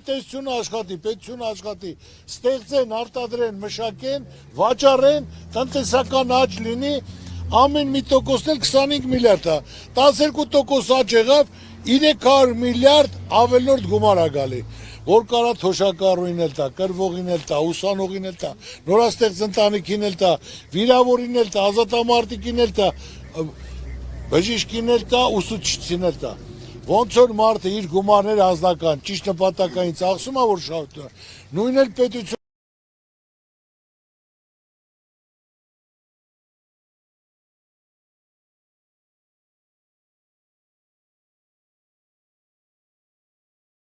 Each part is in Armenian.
տեսությունը աշխատի, պետությունը աշխատի, ստեղծեն, արտադրեն, մշակեն, վաճառեն, տնտեսական աճ լինի, ամեն մի տոկոսն էլ 25 միլիարդ է, 12% աճ եղավ, 300 միլիարդ ավելորդ գումար է գալի, որ կարա թոշակառուին էլ տա, կրվողին էլ տա, ուսանողին էլ տա, նորաստեղծ ընտանիքին էլ տա, վիրավորին էլ տա, ազատամարտիկին էլ տա, բժիշկին էլ տա, ուսուցիչին էլ տա։ Ոնց որ մարդը իր գումարները անձնական, ճիշտ նպատակային ծախսում է, որ շահում, նույն էլ պետություն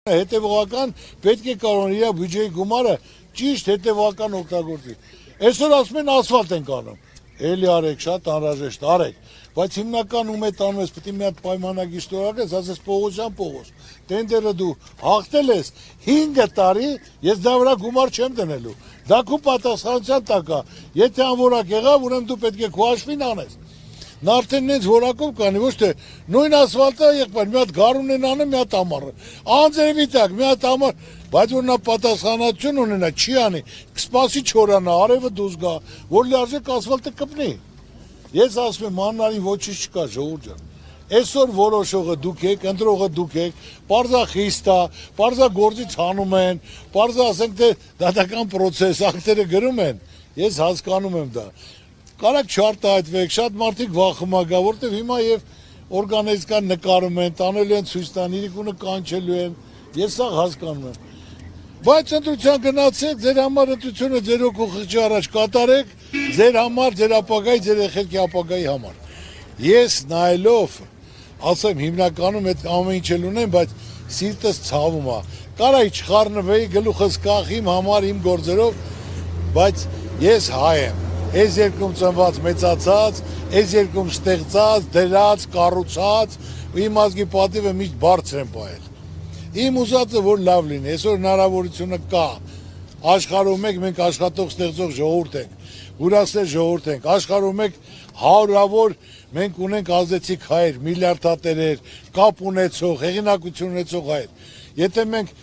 հետևողական պետք է կարող իր բյուջեի գումարը ճիշտ հետևողական օգտագործի։ Այսօր ասում են ասֆալտ են անում, էլի արեք, շատ անհրաժեշտ արեք, բայց հիմնական ում է տանում ես, պետք է մի հատ պայմանագիր ստորագրես, ասես Պողոսյան Պողոս, տենդերը դու հաղթել ես 5 տարի, ես դա վրա գումար չեմ դնելու, դա քո պատասխանատվության տակ է, եթե անորակ եղավ, ուրեմն դու պետք է քո հաշվին անես։ Նա արդեն նենց որակով կանի, ոչ թե նույն ասֆալտը եղբայր, մի հատ գարուն են անում, մի հատ ամառը, անձրևի տակ, մի հատ ամառ, բայց որ նա պատասխանատվություն ունենա, չի անի, կսպասի չորանա, արևը դուրս գա, որ լիարժեք ասֆալտը կպնի։ Ես ասում եմ, աննարին ոչինչ չկա, ժողովուրդ ջան։ Այսօր որոշողը դուք եք, ընտրողը դուք եք, պարզա խիստ է, պարզա գործից հանում են, պարզա ասենք թե դատական պրոցես, ակտերը գրում են, ես հասկանում եմ դա։ Կարակ չարտահայտվեք, շատ մարդիկ վախում է գա, որտեվ հիմա եւ օրգանիզական նկարում են, տանելու են ցույց տան, իրիկունը կանչելու են, ես սա հասկանում եմ։ Բայց ընտրության գնացեք, ձեր համար ընտրությունը ձեր օգու խղճի առաջ կատարեք, ձեր համար, ձեր ապագայի, ձեր երեխեքի ապագայի համար։ Ես նայելով, ասեմ հիմնականում այդ ամեն ինչ էլ ունեմ, բայց սիրտս ցավում է։ Կարա իշխառնվեի, գլուխս կախ իմ համար, իմ գործերով, բայց ես հայ եմ։ Այս երկրում ծնված մեծացած, այս երկրում ստեղծած, դրած, կառուցած, իմ ազգի պատիվը միշտ բարձր եմ պահել։ Իմ ուզածը որ լավ լինի, այսօր հնարավորությունը կա, աշխարհում մենք աշխատող ստեղծող ժողովուրդ ենք, հյուրասեր ժողովուրդ ենք, աշխարհում հարյուրավոր մենք ունենք ազդեցիկ հայեր, միլիարդատերեր, կապ ունեցող, հեղինակություն ունեցող հայեր։ Եթե մենք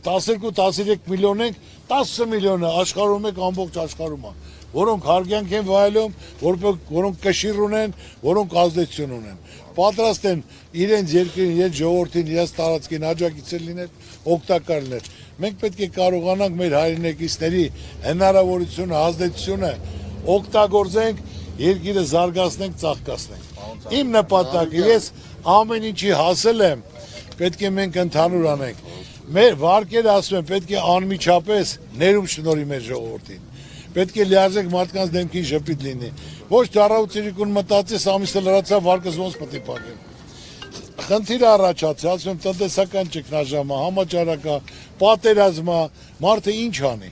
12-13 միլիոն ենք, 10 միլիոնը աշխարհում ենք ամբողջ աշխարհում է, որոնք հարգանք են վայելում, որոնք կշիռ ունեն, որոնք ազդեցություն ունեն։ Պատրաստ են իրենց երկրին, իրենց ժողովրդին, իրենց տարածքին աջակցել լինել, օգտակար լինել։ Մենք պետք է կարողանանք մեր հայրենակիցների հնարավորությունը, ազդեցությունը օգտագործենք, երկիրը զարգացնենք, ծաղկացնենք։ Իմ նպատակը, ես ամեն ինչի հասել եմ, պետք է մենք ընդհանուր անենք։ Մեր վարկերը ասում են, պետք է անմիջապես ներում շնորհի մեր ժողովրդին։ Պետք է լիարժեք մարդկանց դեմքին ժպիտ լինի։ Ոչ դառավուց իրիկուն մտածես ամիսը լրացավ վարկս ոնց պետք է փակեմ։ Խնդիրը առաջացել, ասում եմ տնտեսական ճգնաժամը, համաճարակա, պատերազմը, մարդը ինչ անի։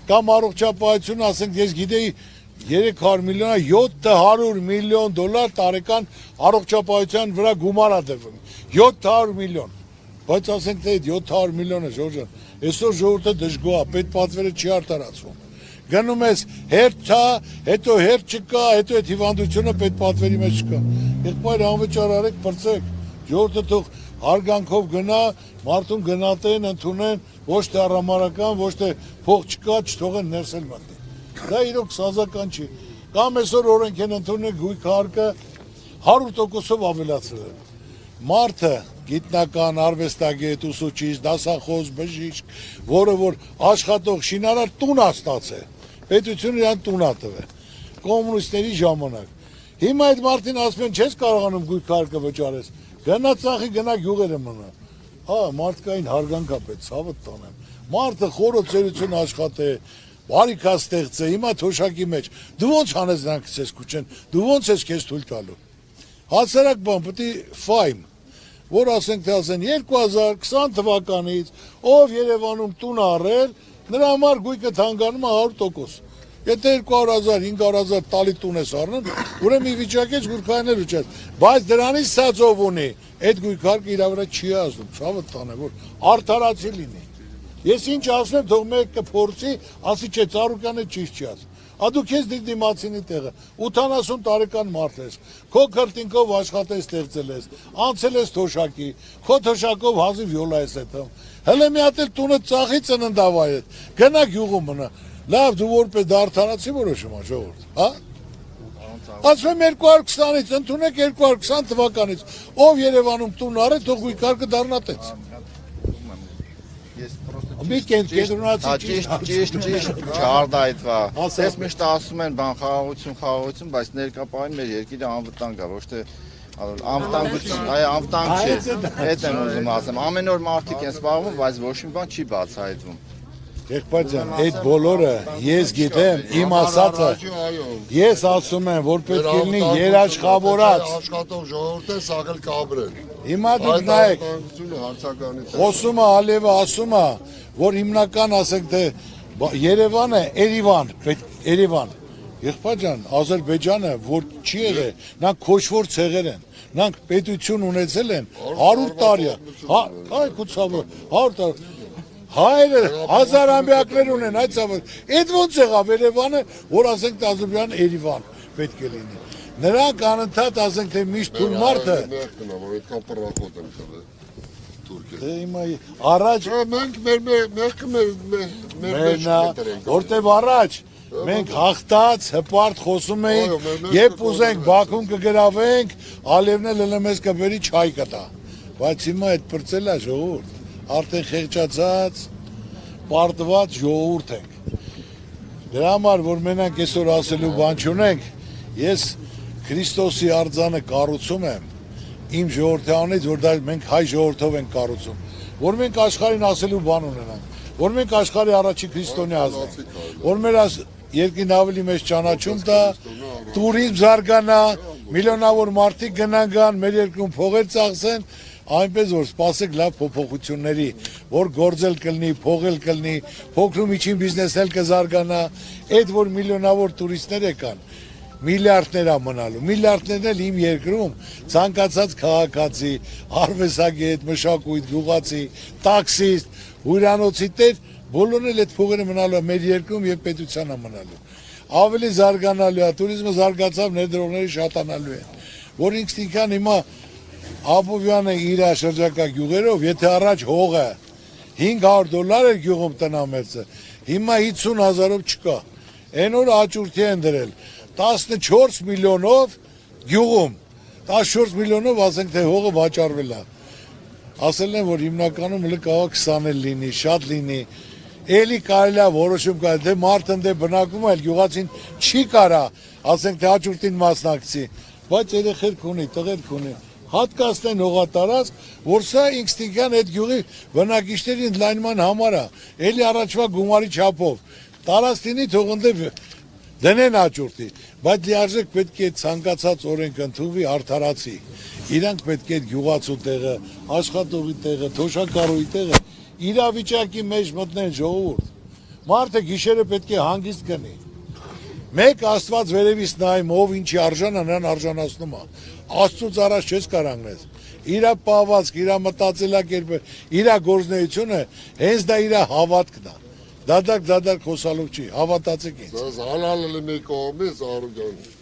Կամ առողջապահություն, ասենք ես գիտեի 300 միլիոնը 700 միլիոն դոլար տարեկան առողջապահության վրա գումար է դրվում։ 700 միլիոն։ Բայց ասենք թե 700 միլիոնը ժողովուրդ, այսօր ժողովուրդը դժգոհ է, պետպատվերը չի արտարացվում։ Գնում ես հերթ չա, հետո հերթ չկա, հետո այդ հիվանդությունը պետպատվերի մեջ չկա։ Եղբայր անվճար արեք, պրծեք, ժողովուրդը թող հարգանքով գնա, մարդուն գնատեն, ընդունեն, ոչ թե առամարական, ոչ թե փող չկա, չթողեն ներսել մտնի։ Դա իրոք սազական չի։ Կամ այսօր օրենք են ընդունել գույքը հարկը 100%-ով ավելացրել են։ Մարդը գիտնական, արվեստագետ, ուսուցիչ, դասախոս, բժիշկ, որը որ աշխատող շինարար տուն է ստացել, պետությունը իրան տուն է տվել, կոմունիստների ժամանակ։ Հիմա այդ մարդին ասում են, չես կարողանում գույքը հարկը վճարես, գնա ծախի, գնա գյուղերը մնա։ Մարդկային հարգանք է պետք, ցավը տանեմ։ Մարդը խորը ծերություն աշխատե, բարիքա ստեղծե, հիմա թոշակի մեջ։ Դու ոնց անես նրանք քեզ քուչեն, դու ոնց ես քեզ թույլ տալու։ Հասարակ բան պետք է ֆայմ, որ ասենք թե ասեն 2020 թվականից ով Երևանում տուն առել, նրա համար գույքը թանկանում է 100%։ Եթե 200,000, 500,000 տալի տուն ես առնել, ուրեմն մի վիճակից գուրքայինելու չէ։ Բայց դրանից սածով ունի, այդ գույքը հարկը իր վրա չի ազդում, շավը տանե, որ արդարացի լինի։ Ես ինչ ասում եմ, թող մեկը փորձի, ասի չէ, Ծառուկյանը ճիշտ չի ասում։ Դու քեզ դիմացինի տեղը 80 տարեկան մարդ ես, քո քրտինքով աշխատես ստեղծել ես, անցել ես թոշակի, քո թոշակով հազիվ յոլա ես հետում, Հələ մի հատ էլ տունը ծախի ծննդավայրդ։ Գնա գյուղում մնա։ Լավ դու որպես դարդարացի որոշում ա ժողովուրդ, հա։ Ասում եմ 220-ից ընդունեք 220 թվականից։ Ով Երևանում տուն արի, թող գույքարկը դառնատեց։ Մի կենտրոնացի ճիշտ չարդայթվա։ Ես միշտ ասում են բան խաղաղություն, բայց ներկա պահին մեր երկիրը անվտանգ է, ոչ թե անվտանգություն, անվտանգ չէ։ Այդ եմ ուզում ասեմ։ Ամեն օր մարդիկ են զբաղվում, բայց ոչ մի բան չի բացահայտվում։ Եղբայրջան, այդ բոլորը ես գիտեմ, իմ ասածը, ես ասում եմ, որ պետք է լինի երաշխավորած։ Աշխատող ժողովուրդ է սաղել կաբրել։ Հիմա դուք նայեք, խոսումը Ալիևը ասում է, որ հիմնական ասենք թե Երևանը Երևան, եղբայրջան, Ադրբեջանը, որ չի եղել, նրանք քոչվոր ցեղեր են, նրանք պետություն ունեցել են 100 տարի, այ կուցավոր 100 տարի, հայերը հազարամյակներ ունեն, այդ ոնց եղավ Երևանը, որ ասենք թե Ադրբեջանը Երևան պետք է լինի, նրանք անընդհատ ասենք թե միշտ թույլ մարդը, առաջ, որտև առաջ, մենք հաղթած, հպարտ խոսում էինք, երբ ուզենք Բաքուն կգրավենք, Ալիևն էլ մեզ կբերի չայ կտա, բայց հիմա այդ պրծել է ժողովուրդ, արդեն խեղճացած, պարտված ժողովուրդ ենք, դրա համար, որ մենանք այսօր ասելու բան չունենք, ես Քրիստոսի արձանը կառուցում եմ, իմ ժողովրդի անունից, որ դա մենք հայ ժողովրդով ենք կառուցում, որ մենք աշխարհին ասելու բան ունենանք, որ մենք աշխարհի առաջի քրիստոնյա ազգ ենք, որ մեր երկին ավելի մեծ ճանաչում տա, տուրիզմ զարգանա, միլիոնավոր մարդիկ գնան, մեր երկրում փողեր ծախսեն, այնպես որ սպասեք լավ փոփոխությունների, որ գործել կլինի, փողել կլինի, փոքր ու միջին բիզնեսն էլ կզարգանա, այդ որ միլիոնավոր տուրիստներ եկան, միլիարդներ է մնալու, միլիարդներն էլ իմ երկրում ցանկացած քաղաքացի, արվեստագետ, մշակույթ, գյուղացի, տաքսիստ, հյուրանոցի տեր, բոլորն էլ այդ փողերը մնալու է մեր երկրում եւ պետությանը մնալու։ Ավելի զարգանալու է, տուրիզմը զարգացավ, ներդրողները շատանալու են, որ ինքնին հիմա Աբովյանը իր շրջակա գյուղերով, եթե առաջ հողը $500 էր գյուղում տնամերձը, հիմա 50,000-ով չկա, այն օր աճուրդի են դրել, 14 միլիոնով գյուղում, 14 միլիոնով ասենք թե հողը վաճառվել է, ասել են, որ հիմնականում կարող 20 էլ լինի, շատ լինի, էլի կարելի է որոշում կա, դե մարդն դե բնակվում է, գյուղացին չի կարա, ասենք թե աճուրդին մասնակցի, բայց երեխեք ունի, տղերք ունի, հատկացնեն հողատարածք, որ սա ինքնին այդ գյուղի բնակիչների ընդլայնման համար է, էլի առաջվա գումարի չափով, տարածքինի թող ընդդեմ դնեն աճուրդի, բայց լիարժեք պետք է ցանկացած օրենք ընդունվի արդարացի, իրանք պետք է գյուղացու տեղը, աշխատողի տեղը, թոշակառուի տեղը, իրավիճակի մեջ մտնեն ժողովուրդ, մարդը գիշերը պետք է հանգիստ գնի, մեկ Աստված վերևից նայում, ով ինչի արժան է, նրան արժանացնում է, Աստծուց առաջ չես կարանգնես, իրա պահվածք, իրա մտածելակերպը, իրա գործնեությունը, հենց դա իրա հավատքն է, դադարք խոսալով չի, հավատացեք ինձ։ Սա հալալ է մի կողմից, Արուգյան։